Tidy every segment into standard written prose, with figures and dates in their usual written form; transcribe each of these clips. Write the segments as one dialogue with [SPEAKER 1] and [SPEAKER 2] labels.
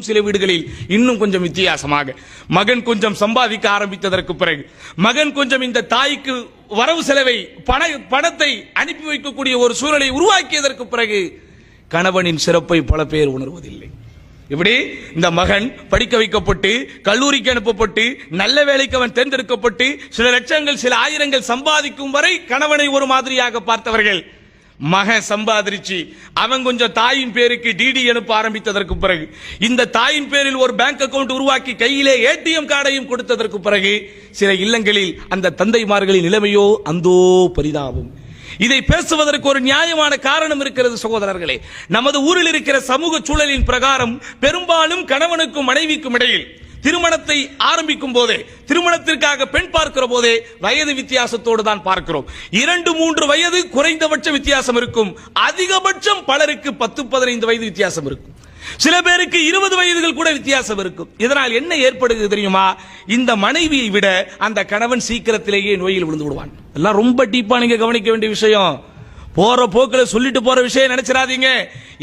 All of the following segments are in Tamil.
[SPEAKER 1] சில வீடுகளில் இன்னும் கொஞ்சம் வித்தியாசமாக மகன் கொஞ்சம் சம்பாதிக்க ஆரம்பித்ததற்கு பிறகு மகன் கொஞ்சம் இந்த தாய்க்கு வரவு செலவை பணத்தை அனுப்பி வைக்கக்கூடிய ஒரு சூழலை உருவாக்கியதற்கு பிறகு கணவனின் சிறப்பை பல பேர் உணர்வதில்லை. இப்படி இந்த மகன் படிக்க வைக்கப்பட்டு கல்லூரிக்கு அனுப்பப்பட்டு நல்ல வேலைக்கு அவன் தேர்ந்தெடுக்கப்பட்டு சில லட்சங்கள் சில ஆயிரங்கள் சம்பாதிக்கும் வரை கணவனை ஒரு மாதிரியாக பார்த்தவர்கள், மகன் சம்பாதிச்சு அவன் கொஞ்சம் தாயின் பேருக்கு டிடி அனுப்ப ஆரம்பித்ததற்கு பிறகு இந்த தாயின் பேரில் ஒரு பேங்க் அக்கவுண்ட் உருவாக்கி கையிலே ஏடிஎம் கார்டையும் கொடுத்ததற்கு பிறகு சில இல்லங்களில் அந்த தந்தைமார்களின் நிலைமையோ அந்தோ பரிதாபம். இதை பேசுவதற்கு ஒரு நியாயமான காரணம் இருக்கிறது சகோதரர்களே. நமது ஊரில் இருக்கிற சமூக சூழலின் பிரகாரம் பெரும்பாலும் கணவனுக்கும் மனைவிக்கும் இடையில் திருமணத்தை ஆரம்பிக்கும் போதே, திருமணத்திற்காக பெண் பார்க்கிற போதே வயது வித்தியாசத்தோடு தான் பார்க்கிறோம். 2-3 வயது குறைந்தபட்ச வித்தியாசம் இருக்கும். அதிகபட்சம் பலருக்கு 10-15 வயது வித்தியாசம் இருக்கும். சில பேருக்கு 20 வயதுகள் கூட வித்தியாசம் இருக்கும். இதனால் என்ன ஏற்படுகிறது தெரியுமா? இந்த மனைவியை விட அந்த கணவன் சீக்கிரத்திலேயே நோயில் விழுந்து விடுவான். எல்லாம் ரொம்ப டீப்பா நீங்க கவனிக்க வேண்டிய விஷயம். போற போக்கில் சொல்லிட்டு போற விஷயம் நினைச்சிடாதீங்க.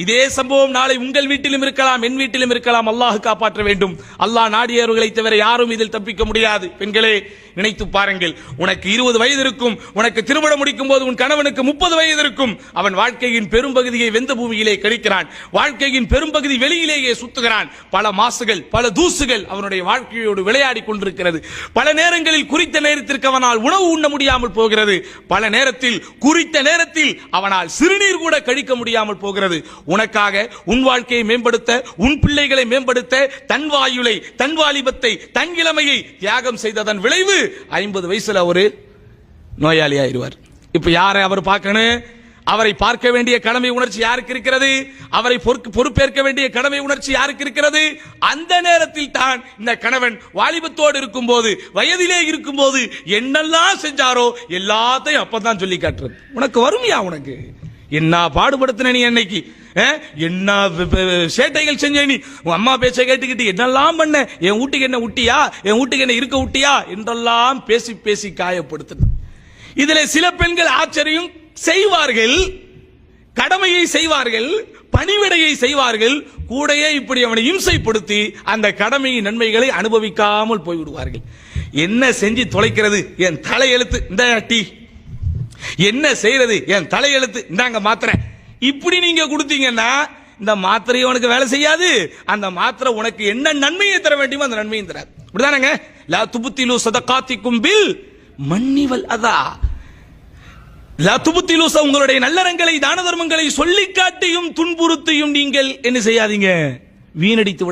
[SPEAKER 1] இதே சம்பவம் நாளை உங்கள் வீட்டிலும் இருக்கலாம், என் வீட்டிலும் இருக்கலாம். அல்லாஹ் காப்பாற்ற வேண்டும். அல்லாஹ் நாடியவர்களை தவிர யாரும் இதில் தப்பிக்க முடியாது. பெண்களே நினைத்து பாருங்கள், உனக்கு 20 வயது இருக்கும், உனக்கு திருமணம் முடிக்கும் போது உன் கணவனுக்கு 30 வயது இருக்கும். அவன் வாழ்க்கையின் பெரும்பகுதியை வெந்த பூமியிலே கழிக்கிறான், வாழ்க்கையின் பெரும்பகுதி வெளியிலேயே சுத்துகிறான். பல மாசுகள் பல தூசுகள் அவனுடைய வாழ்க்கையோடு விளையாடி கொண்டிருக்கிறது. பல நேரங்களில் குறித்த நேரத்திற்கு அவனால் உணவு உண்ண முடியாமல் போகிறது. பல நேரத்தில் குறித்த நேரத்தில் அவனால் சிறுநீர் கூட கழிக்க முடியாமல் போகிறது. உனக்காக உன் வாழ்க்கையை மேம்படுத்த, உன் பிள்ளைகளை மேம்படுத்த தன் வாயுலை, தன் வாலிபத்தை, தன் இளமையை தியாகம் செய்ததன் விளைவு 50 வயசுல ஒரு நோயாளி ஆயிடுவார். இப்ப யாரை அவர் பார்க்கணும்? அவரை பார்க்க வேண்டிய கடமை உணர்ச்சி யாருக்கு இருக்கிறது? அவரை பொறுப்பேற்க வேண்டிய கடமை உணர்ச்சி யாருக்கு இருக்கிறது? அந்த நேரத்தில் தான் இந்த கணவன் வாலிபத்தோடு இருக்கும் போது, வயதிலே இருக்கும் போது என்னெல்லாம் செஞ்சாரோ எல்லாத்தையும் அப்பதான் சொல்லி காட்டுறது. உனக்கு வறுமையா? உனக்கு என்ன பாடுபடுத்தின நீ அன்னைக்கு, என்ன சேட்டைகள் செஞ்ச நீ, உன் அம்மா பேச்ச கேட்டுக்கிட்டு என்னெல்லாம் பண்ண, என் வீட்டுக்கு என்ன விட்டியா, என் வீட்டுக்கு என்ன இருக்க விட்டியா என்றெல்லாம் பேசி பேசி காயப்படுத்தின. இதுல சில பெண்கள் ஆச்சரியம் செய்வார்கள், கடமையை செய்வார்கள், பணிவிடையை செய்வார்கள், கூடையே இப்படி அவனை இம்சைப்படுத்தி அந்த கடமையின் நன்மைகளை அனுபவிக்காமல் போய்விடுவார்கள். என்ன செஞ்சு தொலைக்கிறது? என் தலையெழுத்து இந்த டீ, என்ன செய்யறது? என் தலையெழுத்து இந்தாங்க மாத்திரை. இப்படி நீங்க கொடுத்தீங்கன்னா இந்த மாத்திரையை உனக்கு வேலை செய்யாது. அந்த மாத்திரை உனக்கு என்ன நன்மையை தர வேண்டுமோ அந்த நன்மையும் தராது. இப்படிதானங்க? லா துபுத்திலு சதகாத்திக்கும் பில் மன்னிவல் அதா. லா துபுத்திலு, உங்களுடைய நல்லறங்களை தான தர்மங்களை சொல்லி காட்டியும் துன்புறுத்தியும் நீங்கள் என்ன செய்யாதீங்க, வீணடித்து